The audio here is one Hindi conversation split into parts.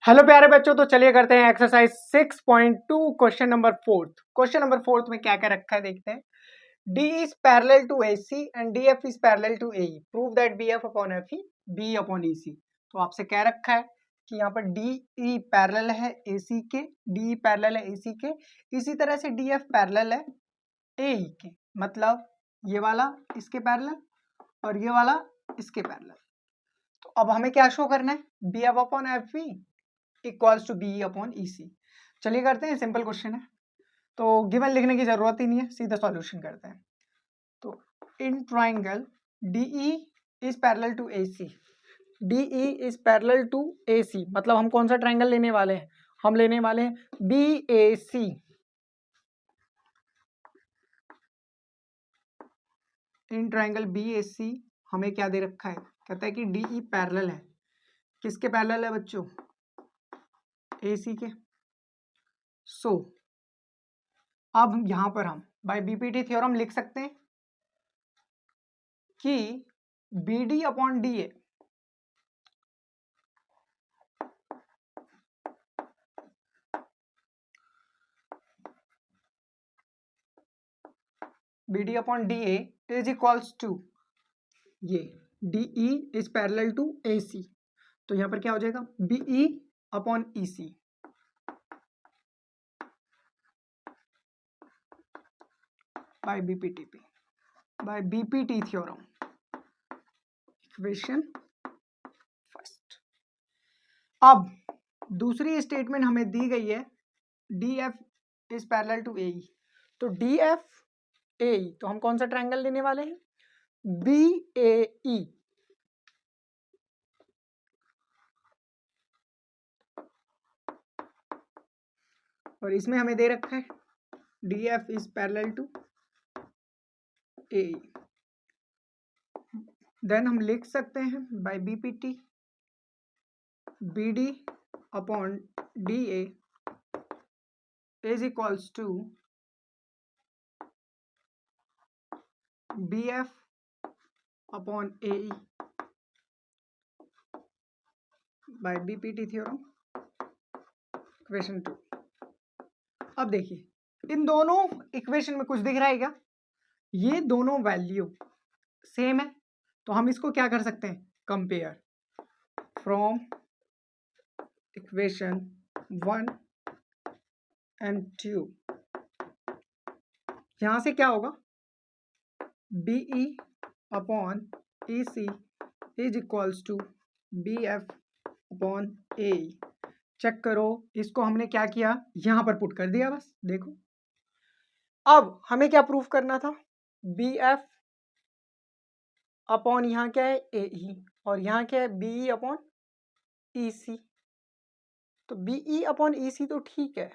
हेलो प्यारे बच्चों, तो चलिए करते हैं exercise 6.2 question number 4। Question number 4 में क्या क्या रखा है देखते हैं। D is parallel to AC and DF is parallel to AE. Prove that BF upon FE B upon EC. तो आपसे क्या रखा है कि यहाँ पर DE पैरेलल है AC के, DE पैरेलल है AC के, इसी तरह से DF पैरेलल है AE के, मतलब ये वाला इसके पैरेलल और ये वाला इसके पैरेलल। तो अब हमें क्या शो करना है, BF upon FE equals to B upon EC। चलिए करते हैं, सिंपल क्वेश्चन है तो गिवन लिखने की जरूरत ही नहीं है, सीधा सॉल्यूशन करते हैं। तो in triangle DE is parallel to AC, DE is parallel to AC, मतलब हम कौन सा ट्राइंगल लेने वाले हैं, हम लेने वाले हैं BAC। इन ट्राइंगल BAC हमें क्या दे रखा है, कहता है कि DE पैरेलल है, किसके पैरेलल है बच्चों, AC के। सो अब यहां पर हम बाय बीपीटी थ्योरम लिख सकते हैं कि BD upon DA BD upon DA is equals to ये DE is parallel to AC, तो यहां पर क्या हो जाएगा BE upon EC by BPT theorem, equation first. अब दूसरी स्टेटमेंट हमें दी गई है DF is parallel to AE, तो DF AE, तो हम कौन सा ट्रायंगल लेने वाले हैं, BAE। और इसमें हमें दे रखा है DF is parallel to AE, then हम लिख सकते हैं by BPT BD upon DA is equals to BF upon AE by BPT theorem, equation 2। अब देखिए इन दोनों इक्वेशन में कुछ दिख रहा है क्या, ये दोनों वैल्यू सेम है, तो हम इसको क्या कर सकते हैं, कंपेयर फ्रॉम इक्वेशन 1 एंड 2। यहां से क्या होगा, BE upon EC is equals to BF upon AE। Check करो, इसको हमने क्या किया, यहां पर पुट कर दिया, बस देखो। अब हमें क्या प्रूफ करना था, BF अपॉन यहाँ क्या है AE और यहाँ क्या है BE अपॉन EC। तो BE अपॉन EC तो ठीक है,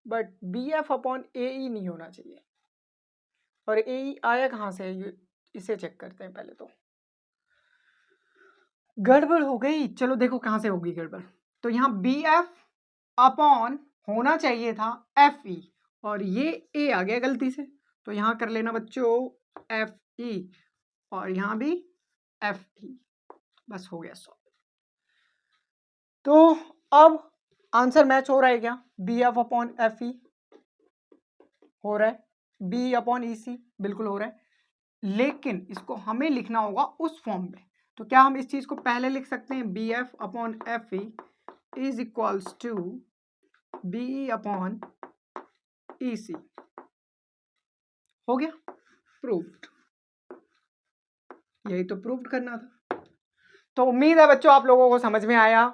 बट BF अपॉन AE नहीं होना चाहिए। और AE आया कहाँ से, इसे चेक करते हैं पहले। तो गड़बड़ हो गई, चलो देखो कहाँ से होगी गड़बड़। तो यहाँ BF अपॉन होना चाहिए था FE और ये A आ गया गलती से, तो यहाँ कर लेना बच्चों FE और यहाँ भी FE, बस हो गया सॉल्व। तो अब आंसर मैच हो रहा है क्या, BF अपॉन FE हो रहा है, BE अपॉन EC बिल्कुल हो रहा है, लेकिन इसको हमें लिखना होगा उस फॉर्म में। तो क्या हम इस चीज को पहले लिख सकते हैं, BF upon FE is equals to BE upon EC, हो गया प्रूव्ड। यही तो प्रूव्ड करना था। तो उम्मीद है बच्चों आप लोगों को समझ में आया